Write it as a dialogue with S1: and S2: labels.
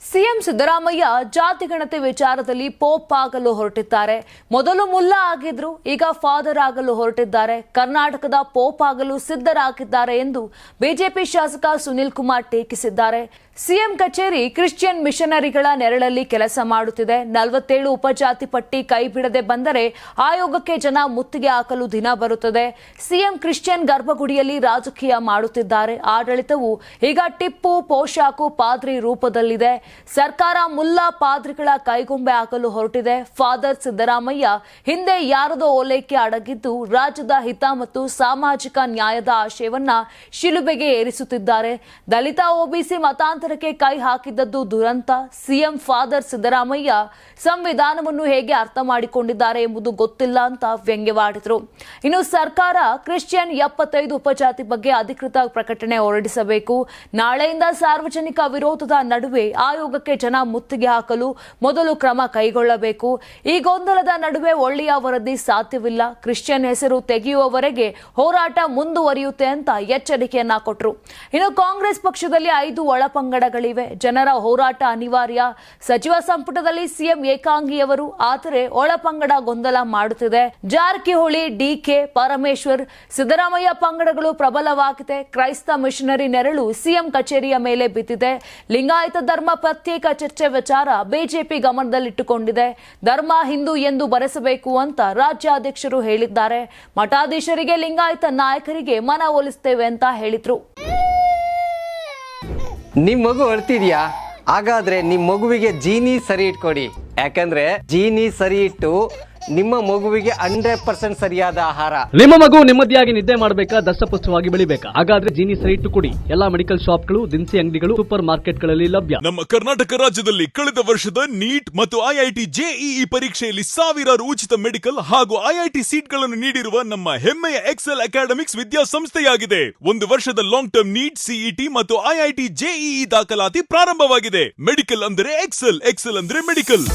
S1: CM Siddaramaiah ಜಾತಿಗಣತಿ ವಿಚಾರದಲ್ಲಿ pop ಆಗಲು ಹೊರಟಿದ್ದಾರೆ. ಮೊದಲು ಮುಲ್ಲಾ ಆಗಿದ್ರು, ಈಗ ಫಾದರ್ ಆಗಲು ಹೊರಟಿದ್ದಾರೆ. ಕರ್ನಾಟಕದ ಪೋಪ್ ಆಗಲು ಸಿದ್ಧರಾಗಿದ್ದಾರೆ ಎಂದು ಬಿಜೆಪಿ ಶಾಸಕ ಸುನಿಲ್ ಕುಮಾರ್ ಟೀಕಿಸಿದ್ದಾರೆ. ಸಿಎಂ ಕಚೇರಿ ಕ್ರಿಶ್ಚಿಯನ್ ಮಿಷನರಿಗಳ ನೆರಳಲ್ಲಿ ಕೆಲಸ ಮಾಡುತ್ತಿದೆ. 47 ಉಪಜಾತಿ ಪಟ್ಟಿ ಕೈಬಿಡದೆ ಬಂದರೆ ಆಯೋಗಕ್ಕೆ ಜನ ಮುತ್ತಿಗೆ ಹಾಕಲು ದಿನ ಬರುತ್ತದೆ. ಸಿಎಂ ಕ್ರಿಶ್ಚಿಯನ್ ಗರ್ಭಗುಡಿಯಲ್ಲಿ ರಾಜಕೀಯ ಮಾಡುತ್ತಿದ್ದಾರೆ. ಆಡಳಿತವು ಈಗ ಟಿಪ್ಪು, ಪೋಷಾಕು, ಪಾದ್ರಿ ರೂಪದಲ್ಲಿದೆ. ಸರ್ಕಾರ ಮುಲ್ಲಾ ಪಾದ್ರಿಗಳ ಕೈಗೊಂಬೆ ಹಾಕಲು ಹೊರಟಿದೆ. ಫಾದರ್ ಸಿದ್ದರಾಮಯ್ಯ ಹಿಂದೆ ಯಾರದೋ ಓಲೈಕೆ ಅಡಗಿದ್ದು ರಾಜ್ಯದ ಹಿತ ಮತ್ತು ಸಾಮಾಜಿಕ ನ್ಯಾಯದ ಆಶಯವನ್ನ ಶಿಲುಬೆಗೆ ಏರಿಸುತ್ತಿದ್ದಾರೆ. ದಲಿತ ಒಬಿಸಿ ಮತಾಂತರಕ್ಕೆ ಕೈ ಹಾಕಿದ್ದದ್ದು ದುರಂತ. ಸಿಎಂ ಫಾದರ್ ಸಿದ್ದರಾಮಯ್ಯ ಸಂವಿಧಾನವನ್ನು ಹೇಗೆ ಅರ್ಥ ಮಾಡಿಕೊಂಡಿದ್ದಾರೆ ಎಂಬುದು ಗೊತ್ತಿಲ್ಲ ಅಂತ ವ್ಯಂಗ್ಯವಾಡಿದರು. ಇನ್ನು ಸರ್ಕಾರ ಕ್ರಿಶ್ಚಿಯನ್ 75 ಉಪಜಾತಿ ಬಗ್ಗೆ ಅಧಿಕೃತ ಪ್ರಕಟಣೆ ಹೊರಡಿಸಬೇಕು. ನಾಳೆಯಿಂದ ಸಾರ್ವಜನಿಕ ವಿರೋಧದ ನಡುವೆ ಆಯೋಗಕ್ಕೆ ಜನ ಮುತ್ತಿಗೆ ಹಾಕಲು ಮೊದಲು ಕ್ರಮ ಕೈಗೊಳ್ಳಬೇಕು. ಈ ಗೊಂದಲದ ನಡುವೆ ಒಳ್ಳೆಯ ವರದಿ ಸಾಧ್ಯವಿಲ್ಲ. ಕ್ರಿಶ್ಚಿಯನ್ ಹೆಸರು ತೆಗೆಯುವವರೆಗೆ ಹೋರಾಟ ಮುಂದುವರಿಯುತ್ತೆ ಅಂತ ಎಚ್ಚರಿಕೆಯನ್ನ ಕೊಟ್ಟರು. ಇನ್ನು ಕಾಂಗ್ರೆಸ್ ಪಕ್ಷದಲ್ಲಿ 5 ಒಳಪಂಗಡಗಳಿವೆ. ಜನರ ಹೋರಾಟ ಅನಿವಾರ್ಯ. ಸಚಿವ ಸಂಪುಟದಲ್ಲಿ ಸಿಎಂ ಏಕಾಂಗಿಯವರು, ಆದರೆ ಒಳಪಂಗಡ ಗೊಂದಲ ಮಾಡುತ್ತಿದೆ. ಜಾರಕಿಹೊಳಿ, ಡಿಕೆ, ಪರಮೇಶ್ವರ್, ಸಿದ್ದರಾಮಯ್ಯ ಪಂಗಡಗಳು ಪ್ರಬಲವಾಗಿದೆ. ಕ್ರೈಸ್ತ ಮಿಷನರಿ ನೆರಳು ಸಿಎಂ ಕಚೇರಿಯ ಮೇಲೆ ಬಿದ್ದಿದೆ. ಲಿಂಗಾಯತ ಧರ್ಮ ಪ್ರತ್ಯೇಕ ಚರ್ಚೆ ವಿಚಾರ ಬಿಜೆಪಿ ಗಮನದಲ್ಲಿಟ್ಟುಕೊಂಡಿದೆ. ಧರ್ಮ ಹಿಂದೂ ಎಂದು ಬರೆಸಬೇಕು ಅಂತ ರಾಜ್ಯಾಧ್ಯಕ್ಷರು ಹೇಳಿದ್ದಾರೆ. ಮಠಾಧೀಶರಿಗೆ, ಲಿಂಗಾಯತ ನಾಯಕರಿಗೆ ಮನವೊಲಿಸುತ್ತೇವೆ ಅಂತ ಹೇಳಿದ್ರು.
S2: ನಿಮ್ ಮಗು ಅಳ್ತಿದ್ಯಾ? ಹಾಗಾದ್ರೆ ನಿಮ್ ಮಗುವಿಗೆ ಜೀನಿ ಸರಿ ಇಟ್ಕೊಡಿ. ಯಾಕಂದ್ರೆ ಜೀನಿ ಸರಿ ಇಟ್ಟು ನಿಮ್ಮ ಮಗುವಿಗೆ 100% ಸರಿಯಾದ ಆಹಾರ.
S3: ನಿಮ್ಮ ಮಗು ನೆಮ್ಮದಿಯಾಗಿ ನಿದ್ದೆ ಮಾಡಬೇಕಾ, ದಷ್ಟಪುಷ್ಟವಾಗಿ ಬೆಳಿಬೇಕಾ? ಹಾಗಾದ್ರೆ ಜೀನಿ ಸರಿ ಇಟ್ಟು ಕೊಡಿ. ಎಲ್ಲಾ ಮೆಡಿಕಲ್ ಶಾಪ್ಗಳು, ದಿನಸಿ ಅಂಗಡಿಗಳು, ಸೂಪರ್ ಮಾರ್ಕೆಟ್ಗಳಲ್ಲಿ ಲಭ್ಯ.
S4: ನಮ್ಮ ಕರ್ನಾಟಕ ರಾಜ್ಯದಲ್ಲಿ ಕಳೆದ ವರ್ಷದ ನೀಟ್ ಮತ್ತು ಐಐಟಿ ಜೆಇಇ ಪರೀಕ್ಷೆಯಲ್ಲಿ ಸಾವಿರಾರು ಉಚಿತ ಮೆಡಿಕಲ್ ಹಾಗೂ ಐಐಟಿ ಸೀಟ್ಗಳನ್ನು ನೀಡಿರುವ ನಮ್ಮ ಹೆಮ್ಮೆಯ ಎಕ್ಸೆಲ್ ಅಕಾಡೆಮಿಕ್ಸ್ ವಿದ್ಯಾಸಂಸ್ಥೆಯಾಗಿದೆ. 1 ವರ್ಷದ ಲಾಂಗ್ ಟರ್ಮ್ ನೀಟ್, ಸಿಇಟಿ ಮತ್ತು ಐಐಟಿ ಜೆಇಇ ದಾಖಲಾತಿ ಪ್ರಾರಂಭವಾಗಿದೆ. ಮೆಡಿಕಲ್ ಅಂದರೆ ಎಕ್ಸೆಲ್, ಎಕ್ಸೆಲ್ ಅಂದ್ರೆ ಮೆಡಿಕಲ್.